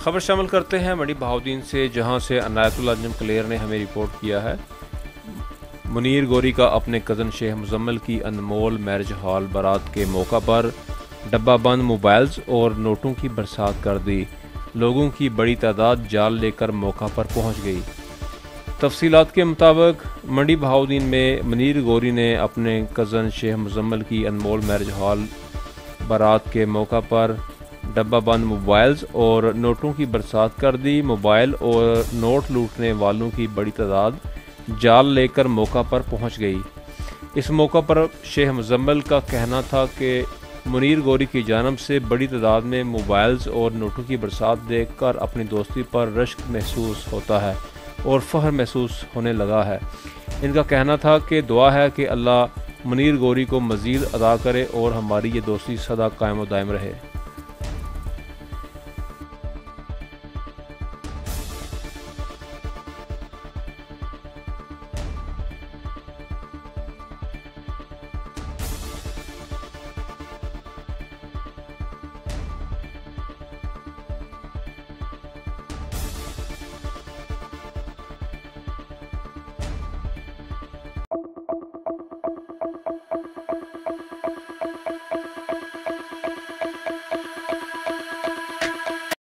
खबर शामिल करते हैं मंडी बहाउद्दीन से, जहां से अनायतुल अंजुम क्लेयर ने हमें रिपोर्ट किया है। मुनीर गौरी का अपने कज़न शेख मुजम्मिल की अनमोल मैरिज हॉल बारात के मौका पर डब्बा बंद मोबाइल्स और नोटों की बरसात कर दी। लोगों की बड़ी तादाद जाल लेकर मौका पर पहुंच गई। तफसीलात के मुताबिक मंडी बहाउद्दीन में मुनीर गौरी ने अपने कज़न शेख मुजम्मिल की अनमोल मैरिज हॉल बारात के मौका पर डब्बा बंद मोबाइल्स और नोटों की बरसात कर दी। मोबाइल और नोट लूटने वालों की बड़ी तादाद जाल लेकर मौका पर पहुंच गई। इस मौका पर शेख मुजम्मिल का कहना था कि मुनीर गौरी की जानब से बड़ी तादाद में मोबाइल्स और नोटों की बरसात देखकर अपनी दोस्ती पर रश्क महसूस होता है और फ़ख्र महसूस होने लगा है। इनका कहना था कि दुआ है कि अल्लाह मुनीर गौरी को मज़ीद अदा करे और हमारी ये दोस्ती सदा कायम व दायम रहे।